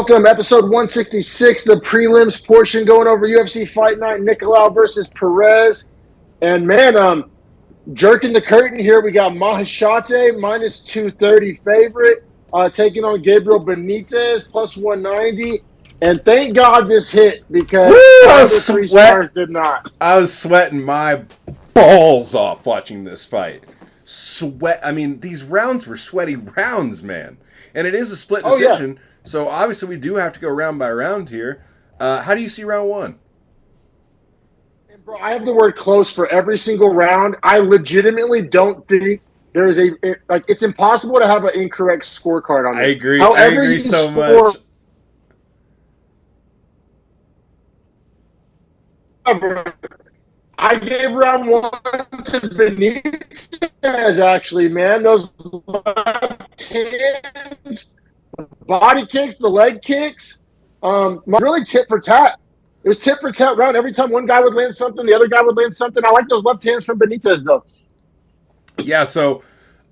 welcome. Episode 166, the prelims portion going over UFC Fight Night, Nicolau versus Perez. And man, jerking the curtain here, we got Mahashate, minus 230 favorite, taking on Gabriel Benitez, plus 190. And thank God this hit because the other three stars did not. I was sweating my balls off watching this fight. I mean, these rounds were sweaty rounds, man. And it is a split decision. Yeah. So obviously we do have to go round by round here. How do you see round one? And bro, I have the word close for every single round. I legitimately don't think there is it's impossible to have an incorrect scorecard on this. I agree so much. I gave round one to Benitez, actually, man. Those left hands, body kicks, the leg kicks, really tit for tat. It was tit for tat round. Every time one guy would land something, the other guy would land something. I like those left hands from Benitez, though. Yeah, so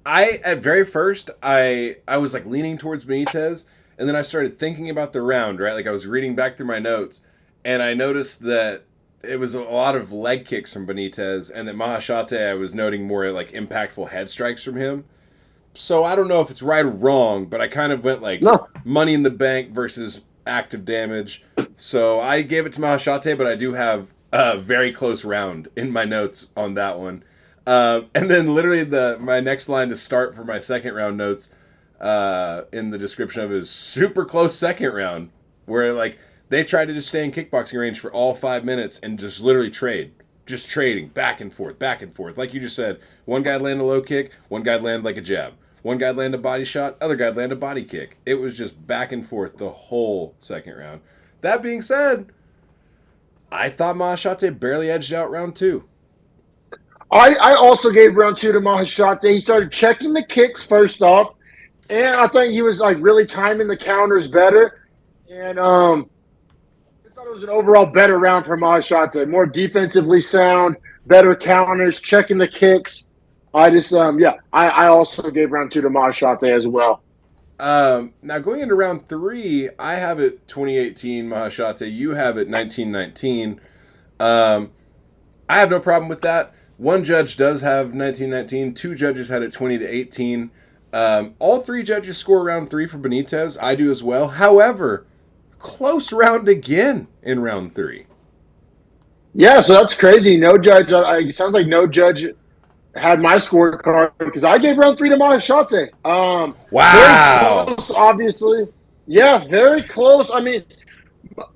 at very first, I was like leaning towards Benitez, and then I started thinking about the round, right? Like I was reading back through my notes, and I noticed that it was a lot of leg kicks from Benitez, and that Mahashate, I was noting more like impactful head strikes from him. So I don't know if it's right or wrong, but I kind of went like money in the bank versus active damage. So I gave it to Mahashate, but I do have a very close round in my notes on that one. And then literally my next line to start for my second round notes in the description of it is super close second round, where like they tried to just stay in kickboxing range for all 5 minutes and just literally trade. Just trading back and forth. Like you just said, one guy landed a low kick, one guy landed like a jab. One guy landed a body shot, other guy landed a body kick. It was just back and forth the whole second round. That being said, I thought Mahashate barely edged out round two. I also gave round two to Mahashate. He started checking the kicks first off, and I think he was like really timing the counters better. And I thought it was an overall better round for Mahashate. More defensively sound, better counters, checking the kicks. I just, I also gave round two to Mahashate as well. Now, going into round three, I have it 2018 Mahashate. You have it 1919. I have no problem with that. One judge does have 1919. Two judges had it 20-18. All three judges score round three for Benitez. I do as well. However, close round again in round three. Yeah, so that's crazy. No judge. It sounds like no judge had my scorecard because I gave round three to Mahashate. Wow. Very close, obviously. Yeah, very close. I mean,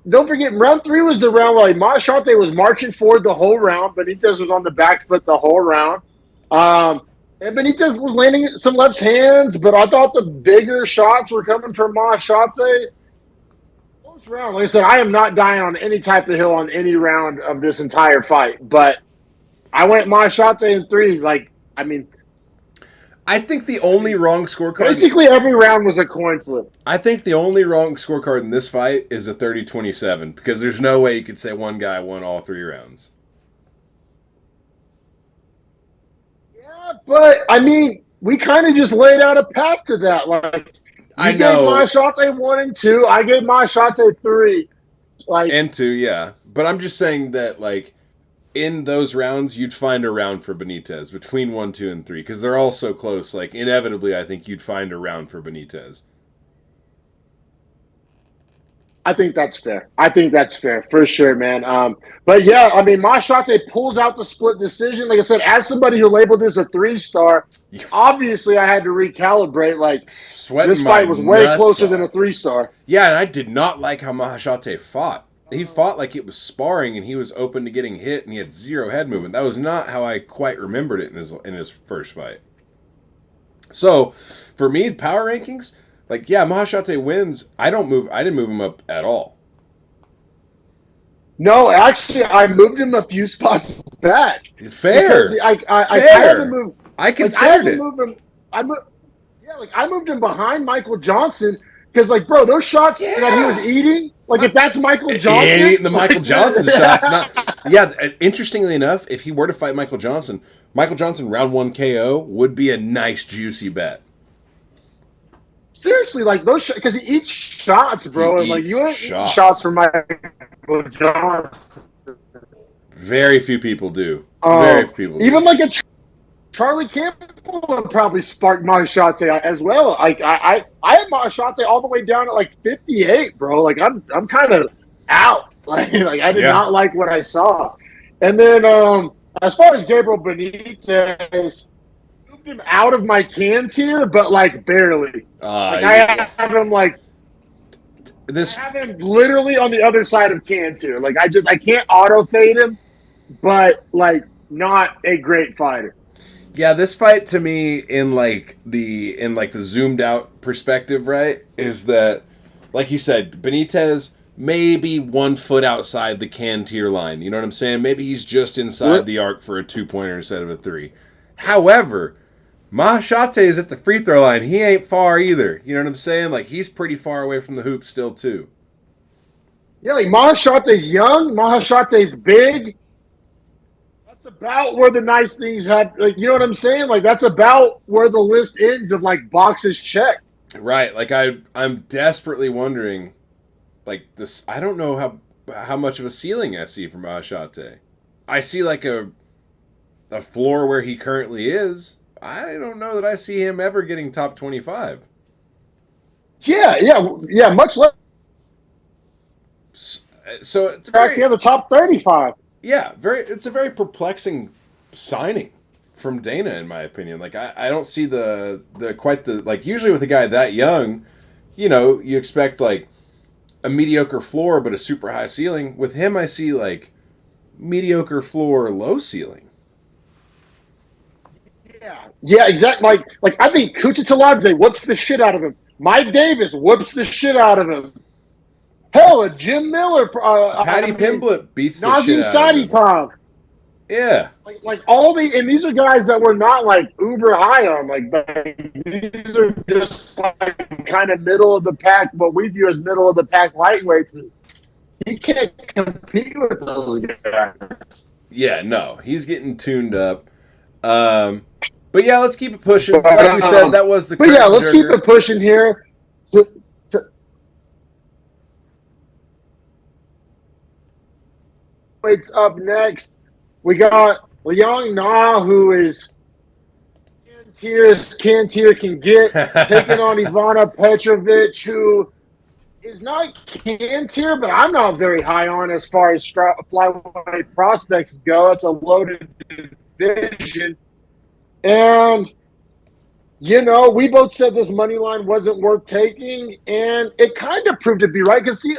don't forget, round three was the round where like, Mahashate was marching forward the whole round. Benitez was on the back foot the whole round. And Benitez was landing some left hands, but I thought the bigger shots were coming from Mahashate. Close round. Like I said, I am not dying on any type of hill on any round of this entire fight, but I went Mahashate in three. I think the only wrong scorecard... Basically, every round was a coin flip. I think the only wrong scorecard in this fight is a 30-27, because there's no way you could say one guy won all three rounds. Yeah, but, I mean, we kind of just laid out a path to that. Like, I know. You gave Mahashate 1 and 2. I gave Mahashate 3. And 2, yeah. But I'm just saying that, like, in those rounds, you'd find a round for Benitez between 1, 2, and 3 because they're all so close. Like, inevitably, I think you'd find a round for Benitez. I think that's fair for sure, man. But yeah, I mean, Mahashate pulls out the split decision. Like I said, as somebody who labeled this a 3-star, obviously I had to recalibrate. Like, this fight was way closer than a 3-star. Yeah, and I did not like how Mahashate fought. He fought like it was sparring, and he was open to getting hit, and he had zero head movement. That was not how I quite remembered it in his first fight. So, for me, power rankings, like, yeah, Mahashate wins. I didn't move him up at all. No, actually, I moved him a few spots back. Fair. I had to move. I considered it. I moved him behind Michael Johnson because, like, bro, those shots that he was eating. Like, if that's Michael Johnson... He ain't eating the Michael Johnson shots. Yeah, interestingly enough, if he were to fight Michael Johnson round 1 KO would be a nice, juicy bet. seriously, like those because he eats shots, He bro, and like eats you ain't eating shots shots. from Michael Johnson. Very few people do. Very Um, few people even do. like a Charlie Campbell would probably spark Machate as well. Like I had Machate all the way down at like 58, bro. Like I'm kind of out. Like I did Yeah. not like what I saw. And then as far as Gabriel Benitez, moved him out of my can tier, but like barely. Like Yeah. I have him like I This have him literally on the other side of can tier. Like I can't auto fade him, but like not a great fighter. Yeah, this fight to me in like the zoomed out perspective, right, is that like you said, Benitez maybe 1 foot outside the can tier line. You know what I'm saying? Maybe he's just inside the arc for a 2-pointer instead of a 3. However, Mahashate is at the free throw line. He ain't far either. You know what I'm saying? Like he's pretty far away from the hoop still too. Yeah, like Mahashate's young, Mahashate's big. That's about where the nice things have. Like, you know what I'm saying? Like, that's about where the list ends of like boxes checked. Right. Like I'm desperately wondering like this I don't know how much of a ceiling I see from Mahashate. I see like a floor where he currently is. I don't know that I see him ever getting top 25. Yeah. Much less So it's a actually very in the top 35. it's a very perplexing signing from Dana in my opinion. Like I don't see the quite the like usually with a guy that young, you expect like a mediocre floor but a super high ceiling. With him I see like mediocre floor, low ceiling. Yeah, exactly. Like I think Kutateladze whoops the shit out of him. Mike Davis whoops the shit out of him. Hell, a Jim Miller. Patty Pimblett beats the shit Nazim out of him. Sadikov. Yeah. Like all and these are guys that were not like uber high on. Like these are just like kind of middle of the pack, what we view as middle of the pack lightweights. He can't compete with those guys. Yeah, no. He's getting tuned up. But yeah, let's keep it pushing. Like we said, that was the But yeah, curtain let's keep jerker. it pushing here. It's up next. We got Liang Na, who is Cantier can get, taking on Ivana Petrovic, who is not Cantier, but I'm not very high on as far as flyweight prospects go. It's a loaded division. And, we both said this money line wasn't worth taking, and it kind of proved to be right. Because, see,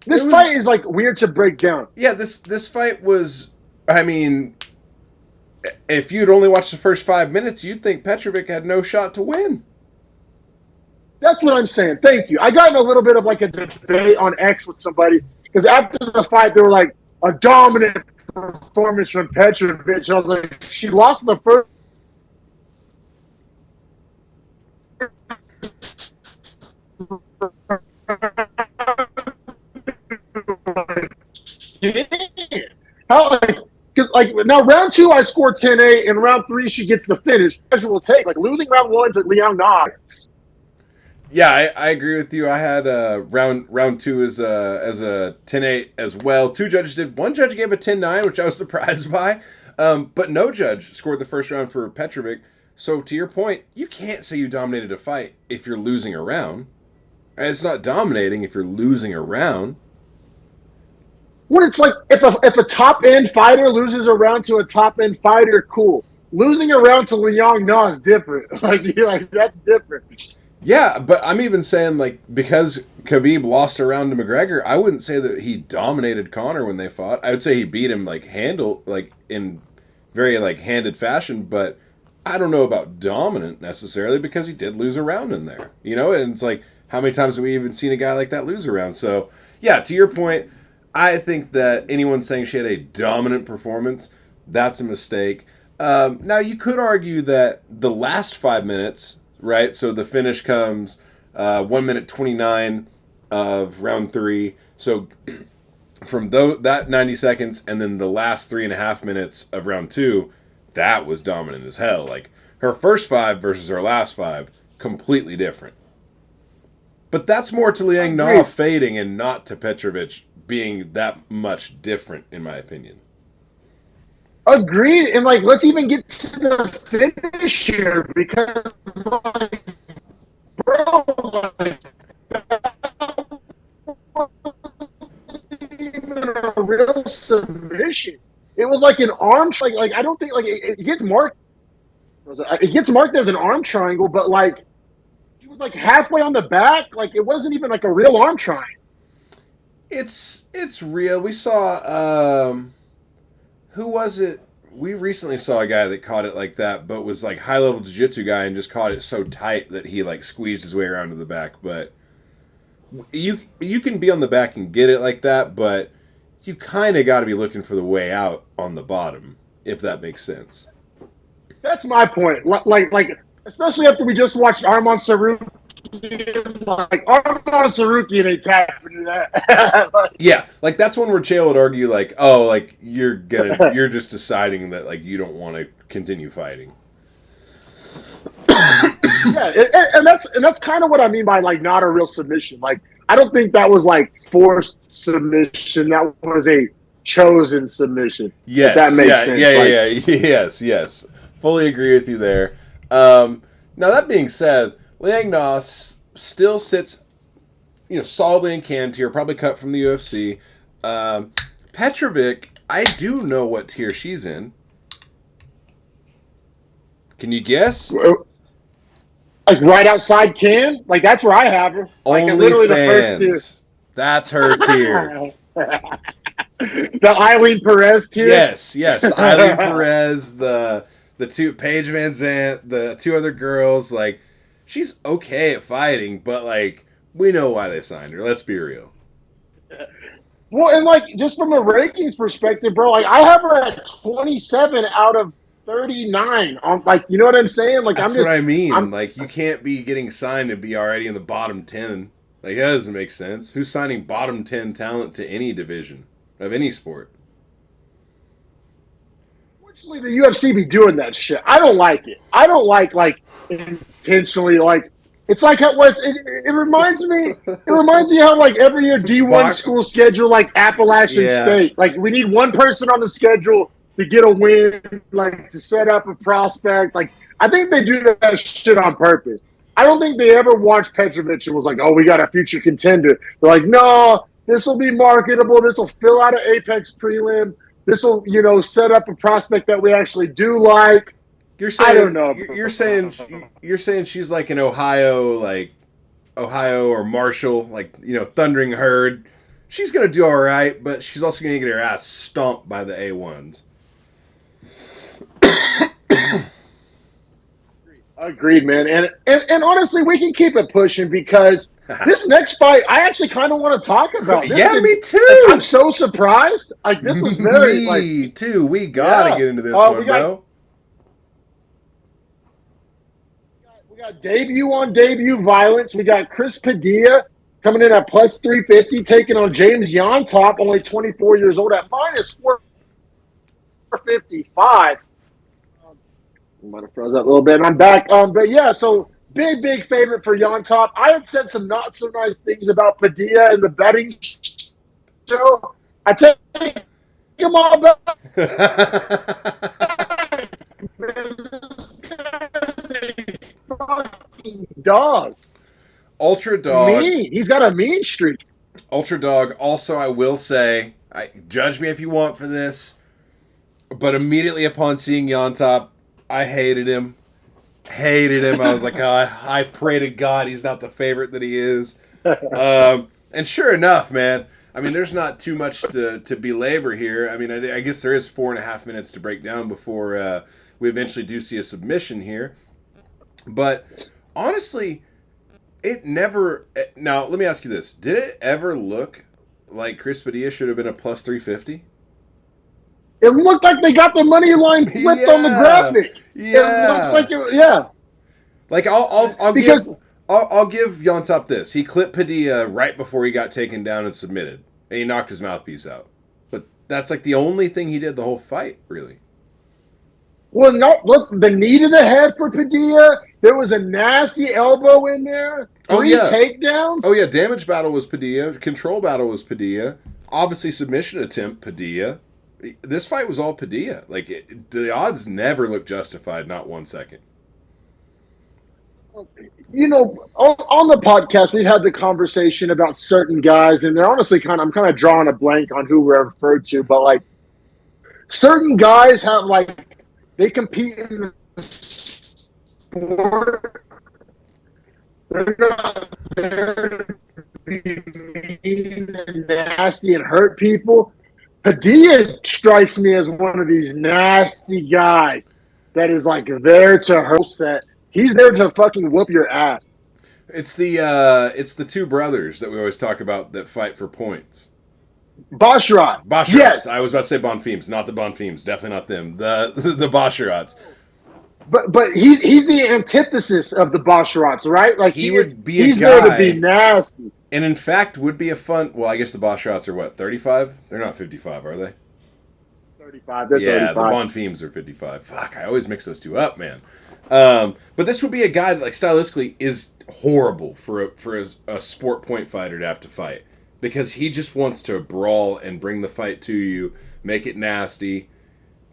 this fight is, like, weird to break down. Yeah, this fight was, I mean, if you'd only watched the first 5 minutes, you'd think Petrovic had no shot to win. That's what I'm saying. Thank you. I got in a little bit of like a debate on X with somebody because after the fight, they were like, a dominant performance from Petrovic. I was like, she lost the first. How like now round 2 I scored 10-8 and round 3 she gets the finish. Will take like losing round 1 to Liang Na. Yeah, I agree with you. I had round 2 as a 10-8 as well. 2 judges did. One judge gave a 10-9, which I was surprised by. But no judge scored the first round for Petrovic. So to your point, you can't say you dominated a fight if you're losing a round. And it's not dominating if you're losing a round. When it's like if a top end fighter loses a round to a top end fighter, cool. Losing a round to Liang Na is different. Like that's different. Yeah, but I'm even saying like because Khabib lost a round to McGregor, I wouldn't say that he dominated Conor when they fought. I would say he beat him like in very like handed fashion, but I don't know about dominant necessarily because he did lose a round in there. And it's like how many times have we even seen a guy like that lose a round? So yeah, to your point, I think that anyone saying she had a dominant performance, that's a mistake. Now you could argue that the last 5 minutes, right? So the finish comes 1 minute 29 of round 3. So from that 90 seconds and then the last 3.5 minutes of round 2, that was dominant as hell. Like her first 5 versus her last 5, completely different. But that's more to Liang Na fading and not to Petrovic being that much different, in my opinion. Agreed. And like, let's even get to the finish here because, like, bro, like, even a real submission. It was like an arm. Like I don't think like it gets marked. It gets marked as an arm triangle, but like he was like halfway on the back. Like it wasn't even like a real arm triangle. It's real. We saw who was it? We recently saw a guy that caught it like that, but was like high level jiu-jitsu guy and just caught it so tight that he like squeezed his way around to the back. But you can be on the back and get it like that, but you kind of got to be looking for the way out on the bottom, if that makes sense. That's my point. Like especially after we just watched Arman Saruki. Like Arman Saruki and they tap into that. Like, yeah, like that's one where Chael would argue like, oh, like you're just deciding that like you don't want to continue fighting. Yeah, and that's kind of what I mean by like not a real submission. Like I don't think that was like forced submission. That was a chosen submission. Yes, that makes sense. Yes. Fully agree with you there. Now that being said, Liang Na still sits, solidly in can tier, probably cut from the UFC. Petrovic, I do know what tier she's in. Can you guess? Like right outside can? Like that's where I have her. Like literally fans. The first tier. That's her tier. The Eileen Perez tier? Yes. Eileen Perez, the two Paige Van Zandt, the two other girls, like she's okay at fighting, but like we know why they signed her. Let's be real. Well, and like just from a rankings perspective, bro, like I have her at 27 out of 39. Like, you know what I'm saying? Like that's what I mean. Like you can't be getting signed and be already in the bottom 10. Like that doesn't make sense. Who's signing bottom 10 talent to any division of any sport? Unfortunately, the UFC be doing that shit. I don't like it. I don't like intentionally like. It's like how it reminds me. It reminds me how like every year D1 school schedule like Appalachian State. Like we need one person on the schedule to get a win, like to set up a prospect. Like I think they do that shit on purpose. I don't think they ever watched Petrovic and was like, "Oh, we got a future contender." They're like, "No, this will be marketable. This will fill out an Apex prelim. This will, set up a prospect that we actually do like." You're saying, I don't know. You're saying she's like an Ohio or Marshall, like Thundering Herd. She's gonna do all right, but she's also gonna get her ass stomped by the A1s. Agreed, man. And honestly, we can keep it pushing because this next fight, I actually kind of want to talk about. Me too. Like, I'm so surprised. Like this was very me too. We gotta get into this one, bro. We got debut on debut violence. We got Chris Padilla coming in at plus 350, taking on James Yontop, only 24 years old, at minus 455. I might have froze up a little bit, and I'm back. But yeah, so big favorite for Yontop. I had said some not so nice things about Padilla in the betting show. I take him all back. Fucking dog. Ultra dog. Mean. He's got a mean streak. Ultra dog. Also, I will say, judge me if you want for this, but immediately upon seeing Yontop, I hated him. I was like, I pray to God he's not the favorite that he is. And sure enough, man. I mean, there's not too much to belabor here. I mean, I guess there is 4.5 minutes to break down before we eventually do see a submission here. But honestly, it never... Now, let me ask you this. Did it ever look like Chris Padilla should have been a plus 350? It looked like they got the money line flipped on the graphic. Yeah. It looked like Like, I'll give Yontop this. He clipped Padilla right before he got taken down and submitted. And he knocked his mouthpiece out. But that's like the only thing he did the whole fight, really. Well, no, look, the knee to the head for Padilla. There was a nasty elbow in there. Oh, 3 yeah. takedowns. Oh, yeah. Damage battle was Padilla. Control battle was Padilla. Obviously, submission attempt, Padilla. This fight was all Padilla. Like, the odds never looked justified, not 1 second. You know, on the podcast, we've had the conversation about certain guys, and they're honestly I'm kind of drawing a blank on who we're referred to, but like certain guys have like they compete in the sport. They're not there to be mean and nasty and hurt people. Padilla strikes me as one of these nasty guys that is like there to hurt set. He's there to fucking whoop your ass. It's the two brothers that we always talk about that fight for points. Basharat. Basharats. Yes. I was about to say Bonfils, not the Bonfils. Definitely not them. The Basharats. But he's the antithesis of the Basharats, right? Like He would be a he's guy, there to be nasty. and in fact would be a fun. Well, I guess the Basharats are what, 35? They're not 55, are they? 35. They're Yeah, 35. the Bonfils are 55. Fuck, I always mix those two up, man. But this would be a guy that, like, stylistically is horrible for a sport point fighter to have to fight, because he just wants to brawl and bring the fight to you, make it nasty.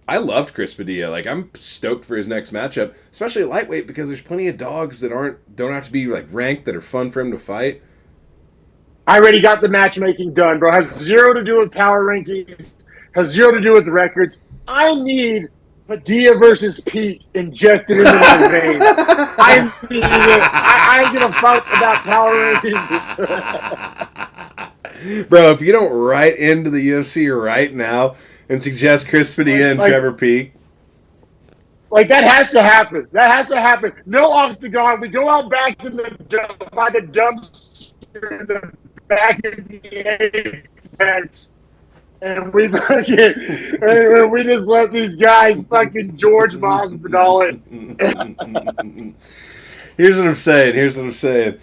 I loved Chris Padilla. Like, I'm stoked for his next matchup, especially at lightweight, because there's plenty of dogs that don't have to be like ranked, that are fun for him to fight. I already got the matchmaking done, bro. Has zero to do with power rankings. Has zero to do with records. I need Padilla versus Pete injected into my veins. I need it. I ain't gonna fuck about power rankings. Bro, if you don't write into the UFC right now and suggest Chris Padilla and Trevor Peek. Like, that has to happen. That has to happen. No octagon. We go out back in by the dumpster in the back of the Apex, and we just let these guys fucking George Masvidal it. Here's what I'm saying.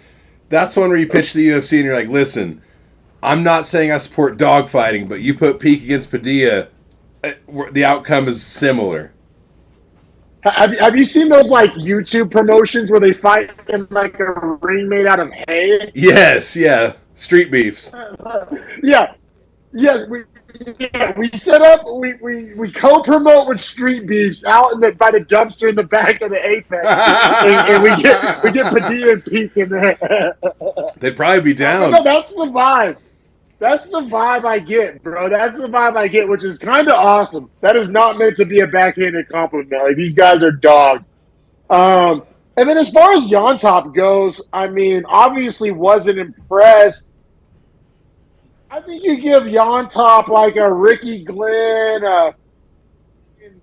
That's one where you pitch to the UFC and you're like, listen, I'm not saying I support dogfighting, but you put Peek against Padilla, the outcome is similar. Have you seen those like YouTube promotions where they fight in like a ring made out of hay? Yes, yeah. Street beefs. Yeah. Yes, we set up we co-promote with Street Beefs out by the dumpster in the back of the Apex, and we get Padilla and Peek in there. They'd probably be down. No, that's the vibe. That's the vibe I get, bro. That's the vibe I get, which is kind of awesome. That is not meant to be a backhanded compliment. Like, these guys are dogs. And then as far as Yontop goes, I mean, obviously wasn't impressed. I think you give Yontop like a Ricky Glenn,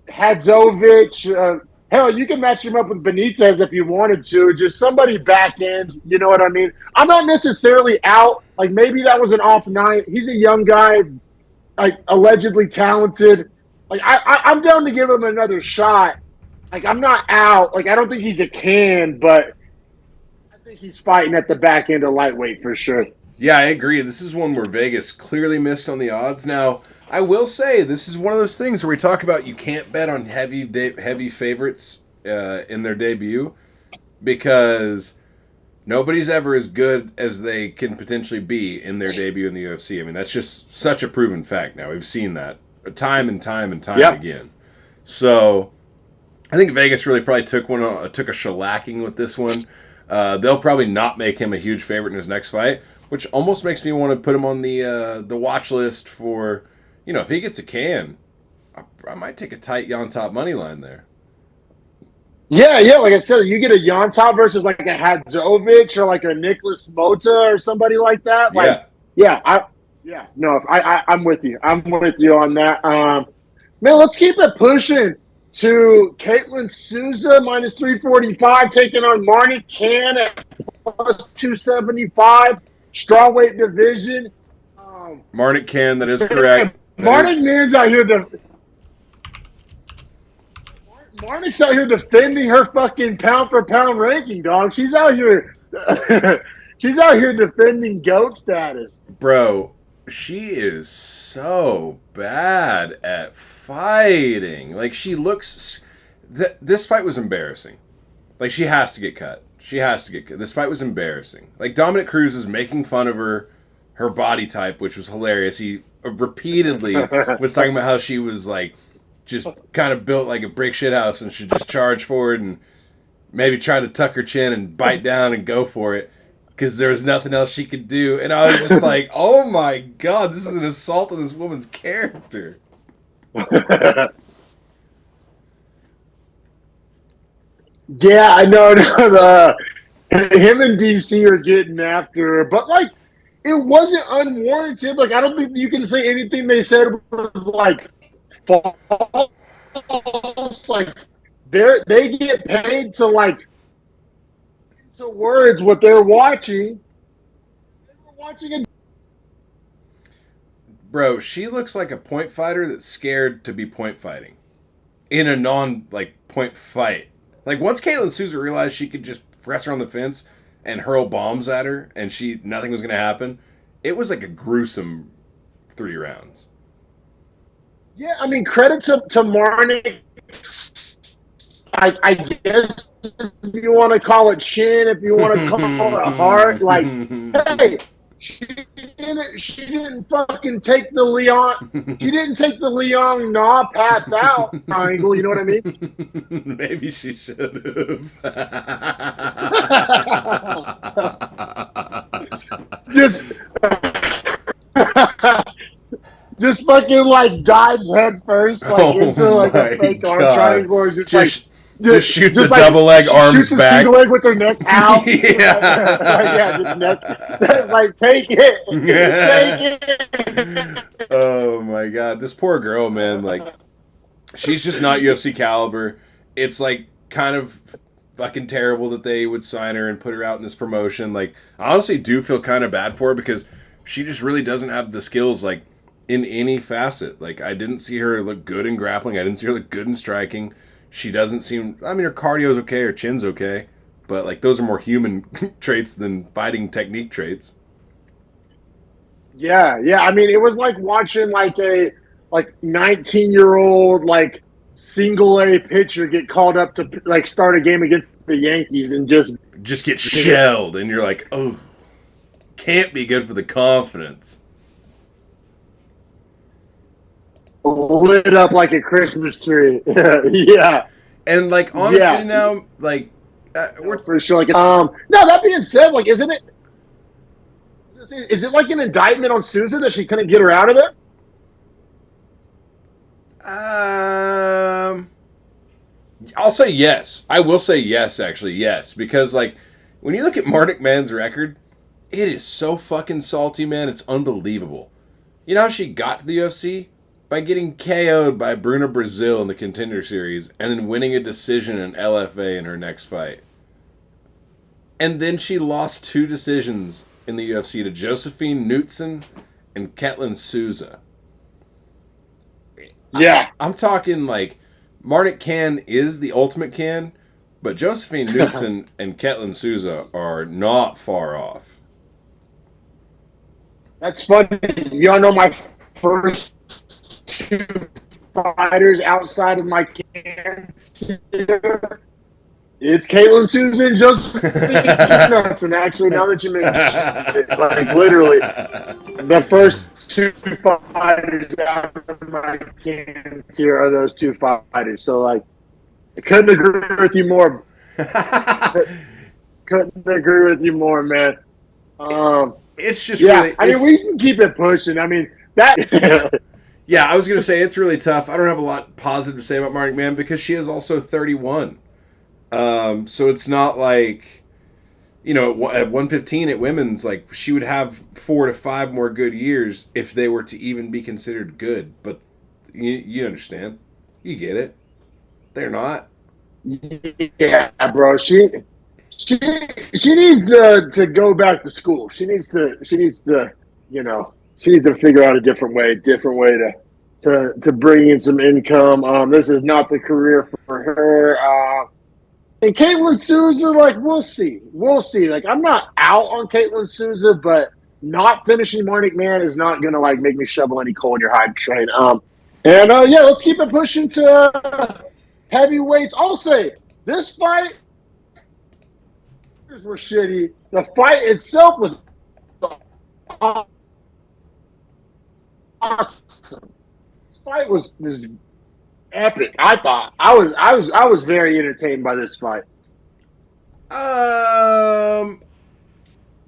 Hadzovic. Hell, you can match him up with Benitez if you wanted to. Just somebody back end. You know what I mean? I'm not necessarily out. Like, maybe that was an off night. He's a young guy, like, allegedly talented. Like, I'm down to give him another shot. Like, I'm not out. Like, I don't think he's a can, but I think he's fighting at the back end of lightweight for sure. Yeah, I agree. This is one where Vegas clearly missed on the odds. Now, I will say this is one of those things where we talk about you can't bet on heavy favorites in their debut, because nobody's ever as good as they can potentially be in their debut in the UFC. I mean, that's just such a proven fact now. We've seen that time and time again. So I think Vegas really probably took a shellacking with this one. They'll probably not make him a huge favorite in his next fight, which almost makes me want to put him on the watch list for, if he gets a can, I might take a tight Yontop money line there. Yeah. Like I said, you get a Yontop versus like a Hadzovic or like a Nicholas Mota or somebody like that. Like, I'm with you. I'm with you on that. Man, let's keep it pushing to Caitlin Souza minus 345 taking on Marnie Can at plus 275. Strawweight division. Marnik Can, that is correct. Marnik's out here defending her fucking pound for pound ranking, dog. She's out here defending GOAT status. Bro, she is so bad at fighting. Like, she looks... This fight was embarrassing. Like, she has to get cut. She has to get cut. This fight was embarrassing. Like, Dominic Cruz was making fun of her body type, which was hilarious. He repeatedly was talking about how she was, like, just kind of built like a brick shit house and should just charge forward and maybe try to tuck her chin and bite down and go for it because there was nothing else she could do. And I was just like, oh my God, this is an assault on this woman's character. Yeah, I know. Him and DC are getting after her, but like, it wasn't unwarranted. Like, I don't think you can say anything they said was like false. Like, they get paid to like into words what they're watching. They were watching a Bro, she looks like a point fighter that's scared to be point fighting in a non like point fight. Like, once Caitlin Souza realized she could just press her on the fence and hurl bombs at her and nothing was going to happen, it was like a gruesome 3 rounds. Yeah, I mean, credit to Marnick. I guess if you want to call it chin, if you want to call it heart, like, hey, she didn't fucking take the Leon. She didn't take the Leon nah path out triangle. You know what I mean? Maybe she should have. just, just fucking like dives head first, like into like a fake arm triangle, or just like. Just shoots a like, double leg arms shoots back. Shoots a single leg with her neck out. Yeah. Just neck. Like, take it. Take it. Oh, my God. This poor girl, man. Like, she's just not UFC caliber. It's, like, kind of fucking terrible that they would sign her and put her out in this promotion. Like, I honestly do feel kind of bad for her because she just really doesn't have the skills, like, in any facet. Like, I didn't see her look good in grappling. I didn't see her look good in striking. She doesn't seem... I mean, her cardio's okay, her chin's okay. But, like, those are more human traits than fighting technique traits. Yeah. I mean, it was like watching, like, a 19-year-old, like, single-A pitcher get called up to, like, start a game against the Yankees and just get shelled. And you're like, oh, can't be good for the confidence. Lit up like a Christmas tree. Yeah. And like, honestly, now, like, we're for sure. Like, no, that being said, like, is it like an indictment on Souza that she couldn't get her out of there? I'll say yes. I will say yes, actually, yes. Because, like, when you look at Marnik Man's record, it is so fucking salty, man. It's unbelievable. You know how she got to the UFC? By getting KO'd by Bruna Brazil in the Contender Series and then winning a decision in LFA in her next fight. And then she lost 2 decisions in the UFC to Josephine Knutson and Ketlin Souza. Yeah. I'm talking like Marnik Can is the ultimate can, but Josephine Knutson and Ketlin Souza are not far off. That's funny. Y'all know my first 2 fighters outside of my Kansas. It's Caitlin Souza and Josephine Knutson. Actually, now that you mention it, like, literally, the first 2 fighters out of my Kansas here are those 2 fighters. So, like, I couldn't agree with you more. Couldn't agree with you more, man. It's just really... I mean, we can keep it pushing. I mean, that... Yeah, I was going to say it's really tough. I don't have a lot positive to say about Marnik Man because she is also 31. So it's not like, you know, at 115 at women's, like, she would have 4 to 5 more good years if they were to even be considered good. But you understand. You get it. They're not. Yeah, bro. She needs to go back to school. She needs to, you know, she needs to figure out a different way to bring in some income. This is not the career for her. And Caitlin Souza, like, we'll see. Like, I'm not out on Caitlin Souza, but not finishing Marnik Man is not gonna, like, make me shovel any coal in your hype train. Let's keep it pushing to heavyweights. I'll say this fight were shitty. The fight itself was awesome. This fight was epic. I thought I was very entertained by this fight.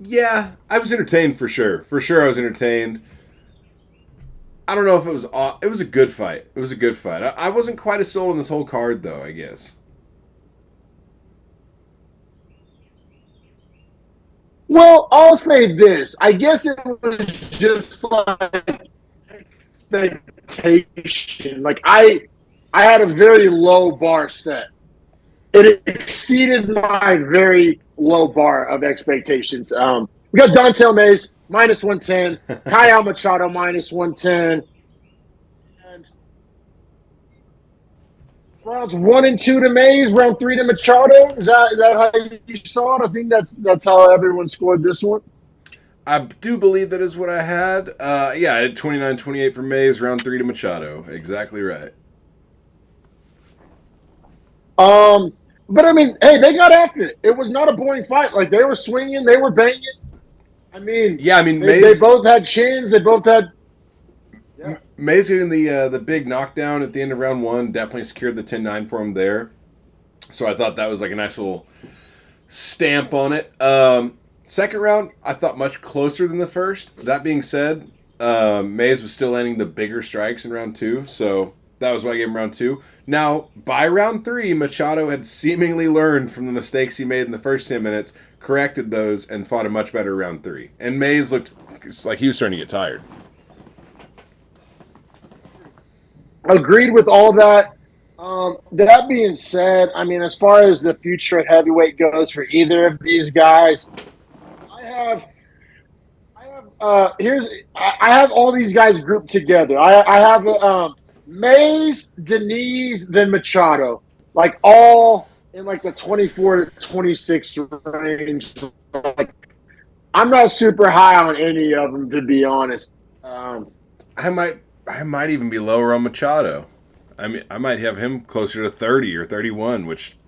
Yeah, I was entertained for sure. For sure, I was entertained. I don't know if it was. It was a good fight. It was a good fight. I wasn't quite as sold on this whole card, though. I guess. Well, I'll say this. I guess it was just like expectation. Like I had a very low bar set. It exceeded my very low bar of expectations. We got Dontel Mays minus 110, Kyle Machado minus 110, and rounds 1 and 2 to Mays, round 3 to Machado. Is that how you saw it? I think that's how everyone scored this one. I do believe that is what I had. Yeah, I had 29-28 for Mays, round 3 to Machado. Exactly right. But I mean, hey, they got after it. It was not a boring fight. Like they were swinging, they were banging. I mean, yeah, I mean, they both had chins. They both had. Yeah. Mays getting the big knockdown at the end of round 1 definitely secured the 10-9 for him there. So I thought that was like a nice little stamp on it. Second round, I thought much closer than the first. That being said, Mays was still landing the bigger strikes in round 2, so that was why I gave him round 2. Now, by round 3, Machado had seemingly learned from the mistakes he made in the first 10 minutes, corrected those, and fought a much better round 3. And Mays looked like he was starting to get tired. Agreed with all that. That being said, I mean, as far as the future at heavyweight goes for either of these guys, I have all these guys grouped together. I have Mays, Denise, then Machado, like all in like the 24 to 26 range. Like, I'm not super high on any of them, to be honest. I might even be lower on Machado. I mean, I might have him closer to 30 or 31, which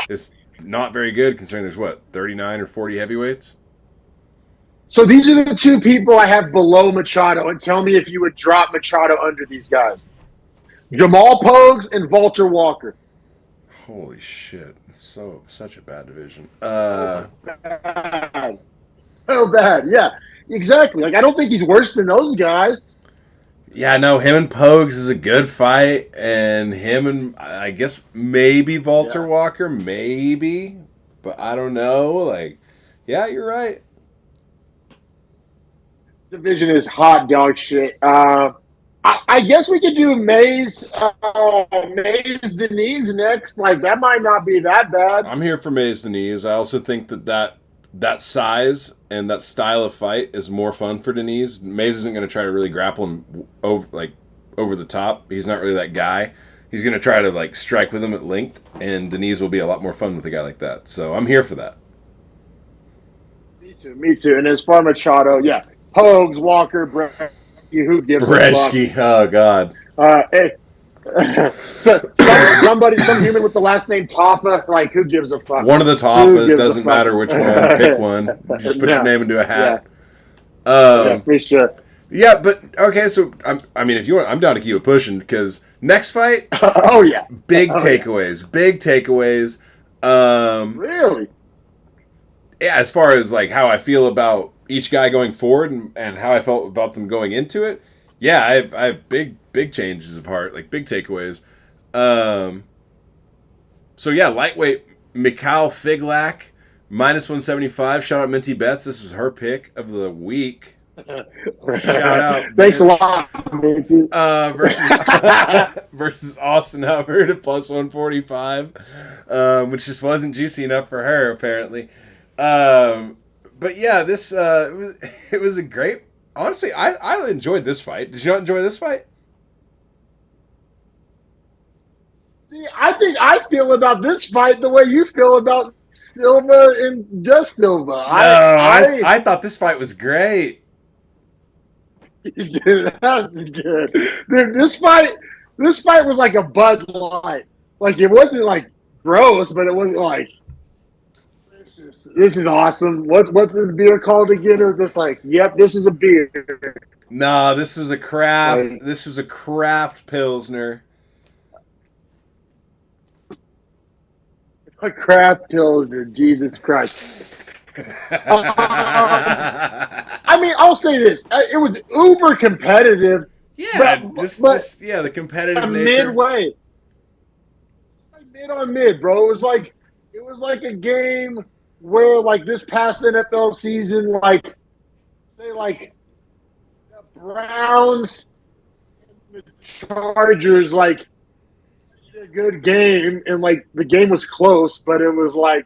is not very good considering there's 39 or 40 heavyweights. So these are the two people I have below Machado, and tell me if you would drop Machado under these guys. Jamal Pogues and Walter Walker. Holy shit. It's such a bad division. So bad. Yeah, exactly. Like, I don't think he's worse than those guys. Yeah, no, him and Pogues is a good fight, and him and, I guess, maybe Walter Walker, maybe, but I don't know. Like, yeah, you're right. Division is hot dog shit. I guess we could do Mays Denise next. Like, that might not be that bad. I'm here for Mays Denise. I also think that size and that style of fight is more fun for Denise. Mays isn't going to try to really grapple him over the top. He's not really that guy. He's going to try to like strike with him at length, and Denise will be a lot more fun with a guy like that. So I'm here for that. Me too. And as far as Machado, yeah, Pogues, Walker, Bresky, who gives Bresky, a fuck? Oh God. Hey. Some human with the last name Toffa, like, who gives a fuck? One of the Toffas, doesn't matter which one. Pick one. Just put your name into a hat. Yeah, for sure. Yeah, but okay. So I mean, if you want, I'm down to keep it pushing because next fight. Oh yeah. Big takeaways. Big takeaways. Really? Yeah, as far as like how I feel about each guy going forward and how I felt about them going into it. Yeah, I have big changes of heart, like big takeaways. So yeah, lightweight Mikhail Figlak minus 175. Shout out Minty Betts. This was her pick of the week. Shout out. Thanks a lot, Minty. Versus Austin Hubbard at plus 145, which just wasn't juicy enough for her apparently. But yeah, this it was a great. Honestly, I enjoyed this fight. Did you not enjoy this fight? See, I think I feel about this fight the way you feel about Silva and Just Silva. I thought this fight was great. Dude, that's good. Dude, this fight was like a Bud Light. Like, it wasn't like gross, but it wasn't like This is awesome. What's this beer called again? Or just like, yep, this is a beer. Nah, this was a craft. Like This was a craft pilsner. a craft pilsner. Jesus Christ. I mean, I'll say this: it was uber competitive, Yeah, but the competitive nature. midway, like mid on mid, bro. It was like a game where like this past NFL season, like say like the Browns and the Chargers, like a good game, and like the game was close, but it was like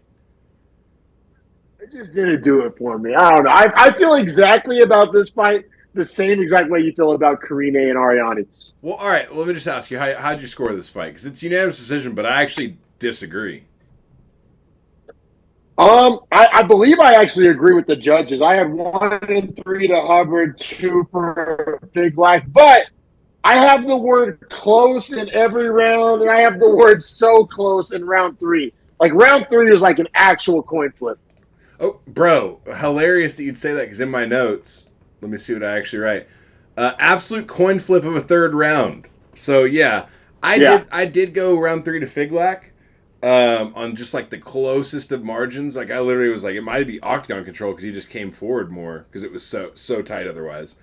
it just didn't do it for me. I don't know. I feel exactly about this fight the same exact way you feel about Karine and Ariane. Well, all right. Let me just ask you, how'd you score this fight? Because it's unanimous decision, but I actually disagree. I believe I actually agree with the judges. I had 1-3 to Hubbard, 2 for Big Black, but I have the word close in every round, and I have the word so close in round 3. Like round 3 is like an actual coin flip. Oh, bro, hilarious that you'd say that because in my notes, let me see what I actually write. Absolute coin flip of a third round. So yeah, I did go round 3 to Figlac on just like the closest of margins. Like I literally was like, it might be octagon control because he just came forward more because it was so tight otherwise.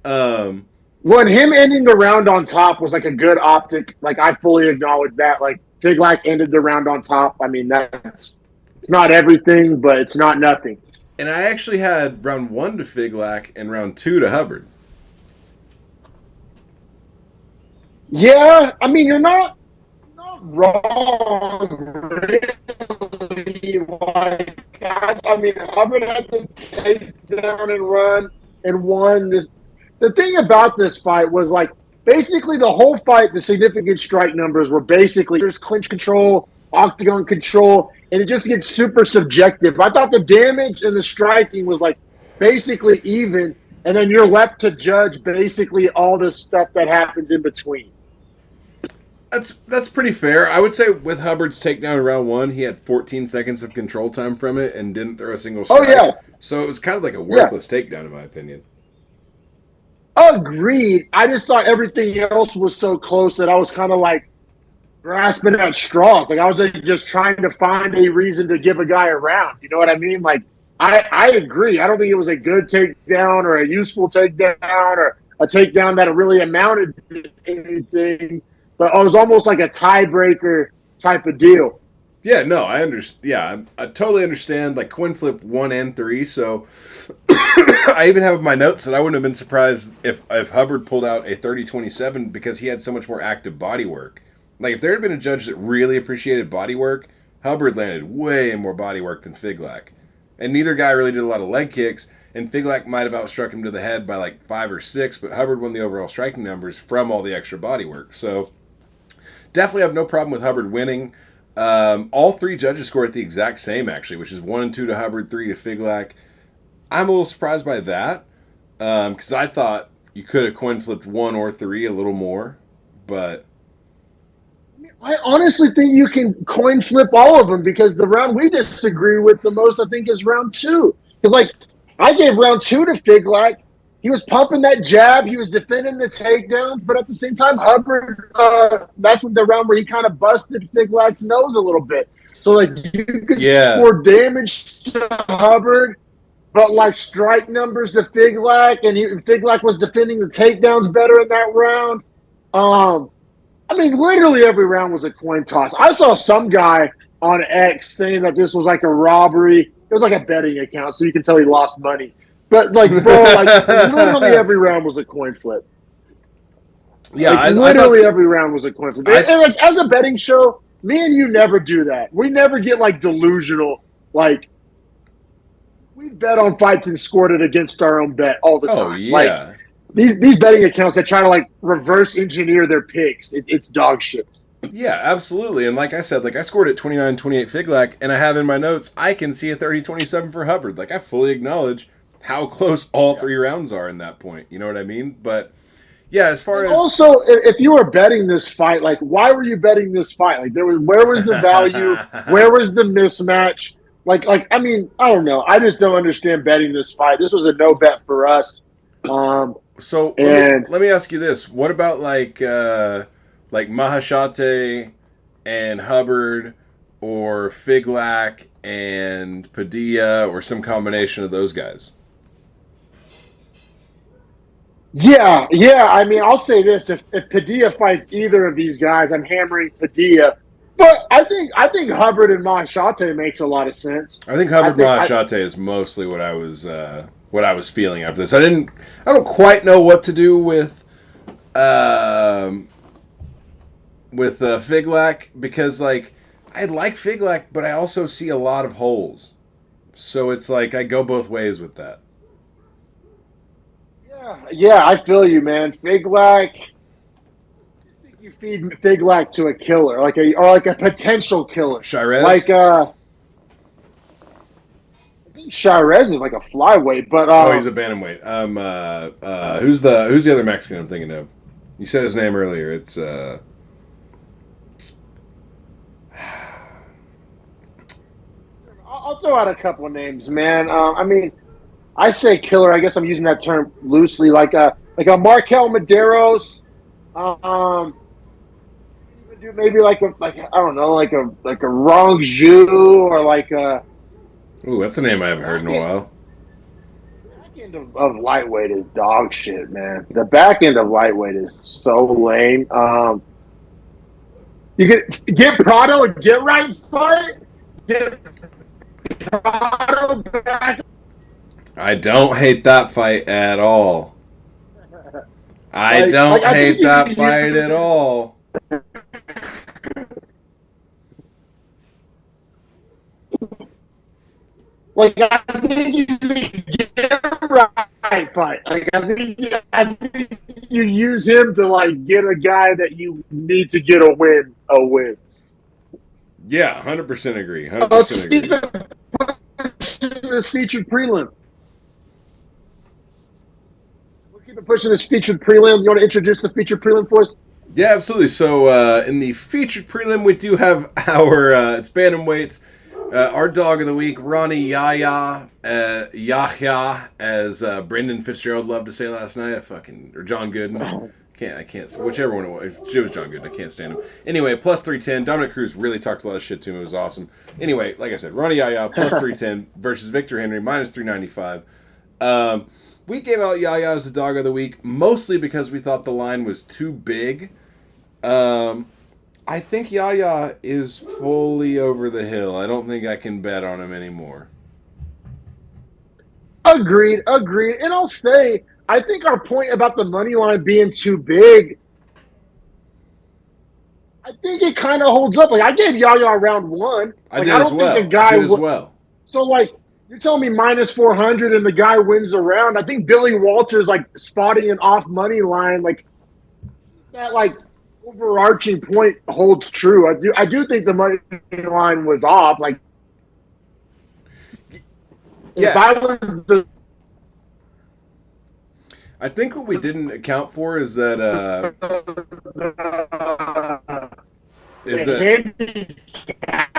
When him ending the round on top was like a good optic. Like I fully acknowledge that. Like Figlac ended the round on top. I mean that's it's not everything, but it's not nothing. And I actually had round 1 to Figlac and round 2 to Hubbard. Yeah, I mean you're not wrong, really. Like I mean Hubbard had to take down and run and won this. The thing about this fight was like basically the whole fight, the significant strike numbers were basically there's clinch control, octagon control, and it just gets super subjective. I thought the damage and the striking was like basically even, and then you're left to judge basically all the stuff that happens in between. That's pretty fair. I would say with Hubbard's takedown in round 1, he had 14 seconds of control time from it and didn't throw a single Oh strike. yeah, So it was kind of like a yeah. worthless takedown in my opinion. Agreed. I just thought everything else was so close that I was kind of like grasping at straws. Like I was like, just trying to find a reason to give a guy a round. You know what I mean? Like I agree. I don't think it was a good takedown or a useful takedown or a takedown that really amounted to anything. But it was almost like a tiebreaker type of deal. Yeah, no, I understand. Yeah, I totally understand. Like coin flip 1 and 3. So I even have in my notes that I wouldn't have been surprised if Hubbard pulled out a 30-27 because he had so much more active body work. Like if there had been a judge that really appreciated body work, Hubbard landed way more body work than Figlac. And neither guy really did a lot of leg kicks, and Figlac might have outstruck him to the head by like 5 or 6, but Hubbard won the overall striking numbers from all the extra body work. So definitely have no problem with Hubbard winning. All 3 judges scored the exact same, actually, which is 1 and 2 to Hubbard, 3 to Figlac. I'm a little surprised by that because I thought you could have coin flipped 1 or 3 a little more, but I honestly think you can coin flip all of them because the round we disagree with the most, I think, is round 2. Because, like, I gave round 2 to Figlac. He was pumping that jab. He was defending the takedowns. But at the same time, Hubbard, that's the round where he kind of busted Figlac's nose a little bit. So, like, you could score damage to Hubbard, but, like, strike numbers to Figlac. And Figlac was defending the takedowns better in that round. I mean, literally every round was a coin toss. I saw some guy on X saying that this was like a robbery. It was like a betting account, so you can tell he lost money. But like, bro, like literally every round was a coin flip. Yeah, like, literally every round was a coin flip. And like as a betting show, me and you never do that. We never get like delusional. Like we bet on fights and scored it against our own bet all the time. Oh yeah. Like, these betting accounts that try to like reverse engineer their picks, it's dog shit. Yeah, absolutely. And like I said, like I scored at 29-28 Figlac, and I have in my notes, I can see a 30-27 for Hubbard. Like I fully acknowledge how close all 3 rounds are in that point. You know what I mean? But yeah, as far as also, if you were betting this fight, like why were you betting this fight? Like where was the value? Where was the mismatch? I mean, I don't know. I just don't understand betting this fight. This was a no bet for us. Um, So and let me ask you this: what about like Mahashate and Hubbard, or Figlak and Padilla, or some combination of those guys? yeah. I mean, I'll say this: if Padilla fights either of these guys, I'm hammering Padilla. But I think Hubbard and Machate makes a lot of sense. I think I Hubbard think I Mahashate is mostly what I was feeling after this. I don't quite know what to do um, with Figlak, because like I like Figlak, but I also see a lot of holes. So it's like I go both ways with that. yeah, I feel you, man. Figlak. I think you feed Figlak to a killer, like a potential killer, Shirez? like I think Shirez is like a flyweight, but Oh, he's a bantamweight. Who's the other Mexican I'm thinking of? You said his name earlier. It's I'll throw out a couple of names, man. I mean, I say killer. I guess I'm using that term loosely, like a Markel Maderos. Um, even do maybe like I don't know, like a Rong Zhu or like a ooh, that's a name I haven't heard in back a end, while. back end of lightweight is dog shit, man. The back end of lightweight is so lame. You get Prado and get right fight. Get Prado back. I don't hate that fight at all. I Like don't I think hate you that could fight at use all. Like I think he's get right fight. I think you use him to like get a guy that you need to get a win. A win. Yeah, 100% agree. 100% Let's keep agree. it pushing this featured prelim. We'll keep it pushing this featured prelim. You want to introduce the featured prelim for us? Yeah, absolutely. So in the featured prelim, we do have our it's bantamweights. Our dog of the week, Rani Yahya, Yahya, as Brendan Fitzgerald loved to say last night. Or John Gooden. I can't, whichever one it was. It was John Gooden. I can't stand him. Anyway, plus 310. Dominic Cruz really talked a lot of shit to him. It was awesome. Anyway, like I said, Rani Yahya, plus 310 versus Victor Henry, minus 395. We gave out Yahya as the dog of the week, mostly because we thought the line was too big. I think Yahya is fully over the hill. I don't think I can bet on him anymore. Agreed. And I'll say, I think our point about the money line being too big, I think it kind of holds up. Like I gave Yaya round one. I Like did I as don't think the well. I guy. did as well. So like you're telling me minus 400 and the guy wins the round. I think Billy Walters like spotting an off money line like that like overarching point holds true. I do think the money line was off. Like if Yeah, I was the I think what we didn't account for is that is that handicap,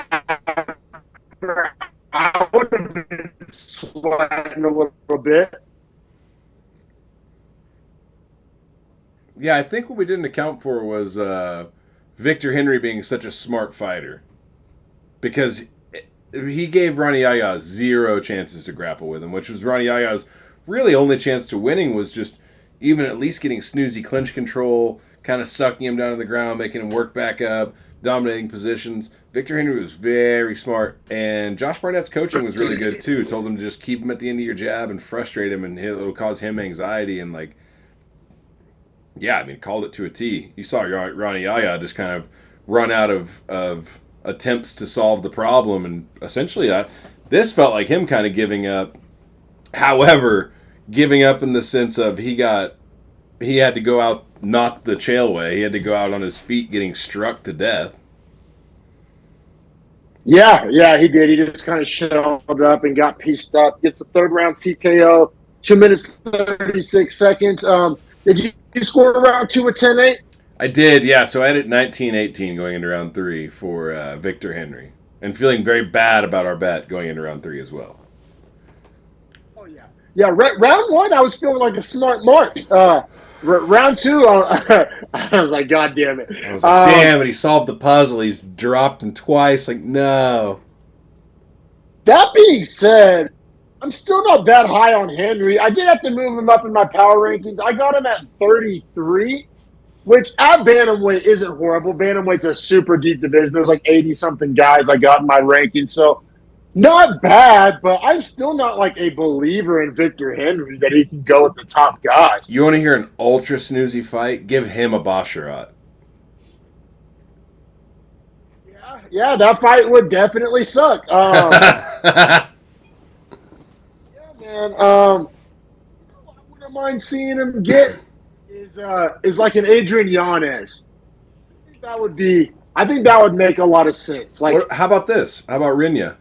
I would have been sweating a little bit. yeah, I think what we didn't account for was Victor Henry being such a smart fighter, because he gave Rani Yahya zero chances to grapple with him, which was Rani Yahya's really only chance to winning, was just even at least getting snoozy clinch control, kind of sucking him down to the ground, making him work back up, dominating positions. Victor Henry was very smart, and Josh Barnett's coaching was really good too. Told him to just keep him at the end of your jab and frustrate him, and it'll cause him anxiety. And like, yeah, I mean, called it to a T. You saw Rani Yahya just kind of run out of attempts to solve the problem, and essentially, this felt like him kind of giving up. However, giving up in the sense of he had to go out not the chail way. He had to go out on his feet, getting struck to death. Yeah, he did. He just kind of showed up and got pieced up. Gets the third round TKO, 2 minutes 36 seconds. Did you score round two with 10-8? I did, yeah. So I had it 19-18 going into round three for Victor Henry. and feeling very bad about our bet going into round 3 as well. Oh yeah, yeah. Round 1, I was feeling like a smart mark. Round 2, I was like, God damn it! I was like, damn it, he solved the puzzle. He's dropped him twice. Like, no. That being said, I'm still not that high on Henry. I did have to move him up in my power rankings. I got him at 33, which at bantamweight isn't horrible. Bantamweight's a super deep division. There's like 80-something guys I got in my rankings. So not bad, but I'm still not like a believer in Victor Henry that he can go with the top guys. You want to hear an ultra snoozy fight? Give him a Basharat. Yeah, that fight would definitely suck. Yeah, man. I wouldn't mind seeing him get is like an Adrian Yanez. I think that would make a lot of sense. Like, how about this? How about Rinya?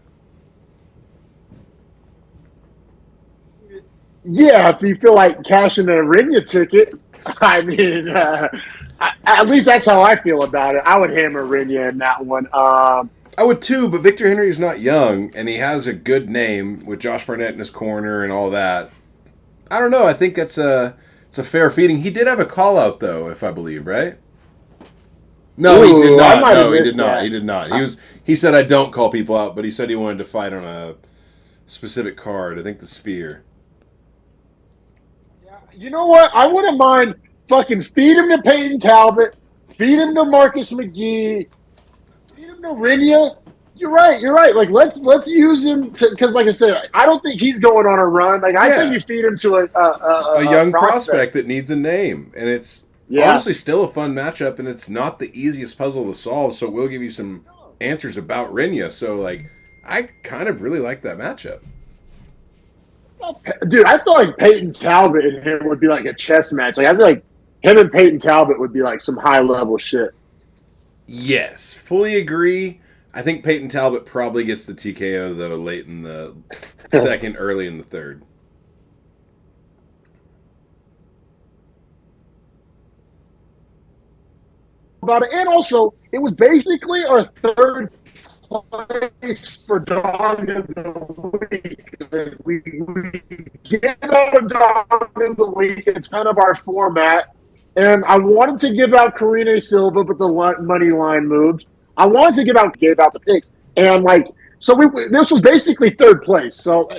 yeah, if you feel like cashing a Rinya ticket, I mean, at least that's how I feel about it. I would hammer Rinya in that one. I would too, but Victor Henry is not young, and he has a good name with Josh Barnett in his corner and all that. I don't know. I think it's a fair feeding. He did have a call out though, if I believe, right? No, he did not. No, he did not. He did not. He said I don't call people out, but he said he wanted to fight on a specific card. I think the Sphere. Yeah, you know what? I wouldn't mind fucking feed him to Peyton Talbot, feed him to Marcus McGee, feed him to Rinya. You're right. Like let's use him because, like I said, I don't think he's going on a run. Like I say, you feed him to a young prospect that needs a name, and it's honestly still a fun matchup, and it's not the easiest puzzle to solve. So we'll give you some answers about Rinya. So like, I kind of really like that matchup. Dude, I feel like Peyton Talbot and him would be like a chess match. Like I feel like him and Peyton Talbot would be like some high level shit. Yes, fully agree. I think Peyton Talbot probably gets the TKO, though, late in the second, early in the third. About it. And also, it was basically our third place for Dog of the Week. We get out a Dog of the Week. It's kind of our format. And I wanted to give out Karine Silva, but the money line moved. I wanted to gave out the picks, and so this was basically third place. So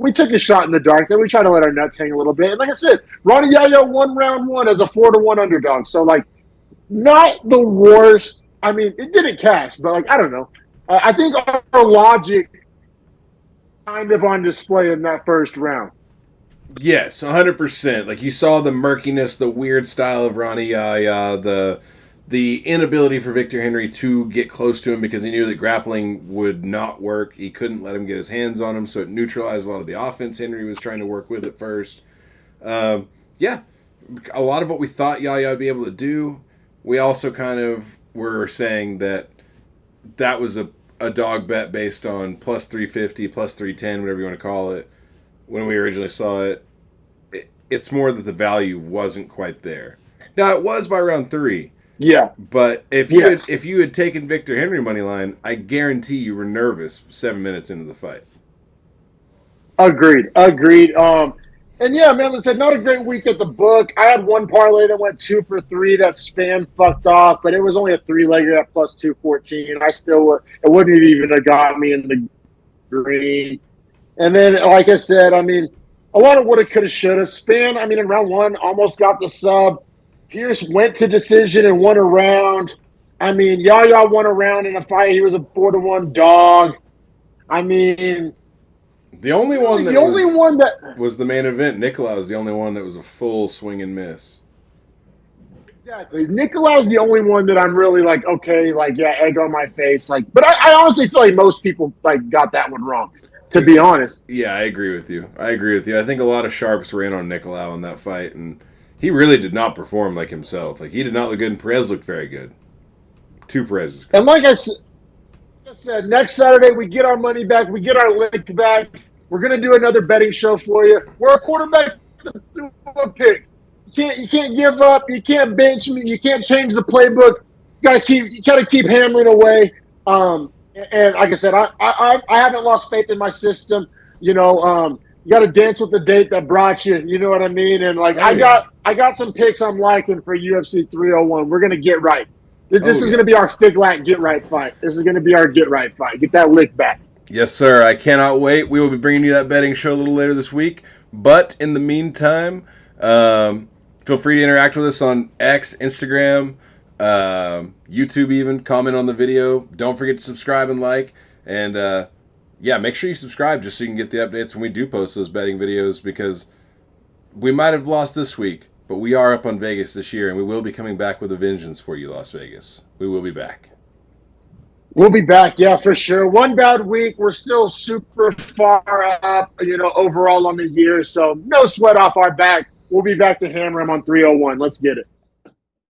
we took a shot in the dark. Then we tried to let our nuts hang a little bit. And like I said, Rani Yahya won round 1 as a 4-1 underdog. So not the worst. I mean, it didn't cash, but I don't know. I think our logic kind of on display in that first round. Yes, 100%. Like you saw the murkiness, the weird style of Rani Yahya, the inability for Victor Henry to get close to him because he knew that grappling would not work. He couldn't let him get his hands on him, so it neutralized a lot of the offense Henry was trying to work with at first. A lot of what we thought Yahya would be able to do, we also kind of were saying that was a dog bet based on plus 350, plus 310, whatever you want to call it, when we originally saw it. It's more that the value wasn't quite there. Now, it was by round 3. Yeah, but if you had taken Victor Henry money line, I guarantee you were nervous 7 minutes into the fight. Agreed. And yeah, man, listen, not a great week at the book. I had one parlay that went 2 for 3 that spam fucked off, but it was only a 3-legger at plus 214. It wouldn't even have got me in the green. And then, like I said, I mean, a lot of woulda, coulda, shoulda. Span, I mean, in round 1, almost got the sub. Pierce went to decision and won a round. I mean, Yahya won a round in a fight. He was a 4-1 dog. I mean, the only one that was the main event. Nicolau is the only one that was a full swing and miss. Exactly. Nicolau's the only one that I'm really egg on my face. But I honestly feel like most people got that one wrong. To be honest. Yeah, I agree with you. I think a lot of sharps ran on Nicolau in that fight, and he really did not perform like himself. He did not look good, and Perez looked very good. 2 Perez's. And like I said, next Saturday we get our money back. We get our lick back. We're going to do another betting show for you. We're a quarterback through a pick. You can't give up. You can't bench me. You can't change the playbook. You got to keep hammering away. And like I said, I haven't lost faith in my system. You know, you got to dance with the date that brought you. You know what I mean? And like Oh yeah. I got some picks I'm liking for UFC 301. We're gonna get right. This Oh is yeah. gonna be our Fig Lat get right fight. This is gonna be our get right fight. Get that lick back. Yes, sir. I cannot wait. We will be bringing you that betting show a little later this week. But in the meantime, feel free to interact with us on X, Instagram, YouTube, even. Comment on the video. Don't forget to subscribe and like. And yeah, make sure you subscribe just so you can get the updates when we do post those betting videos, because we might have lost this week, but we are up on Vegas this year, and we will be coming back with a vengeance for you, Las Vegas. We will be back. We'll be back, yeah, for sure. One bad week. We're still super far up, you know, overall on the year. So no sweat off our back. We'll be back to hammer him on 301. Let's get it.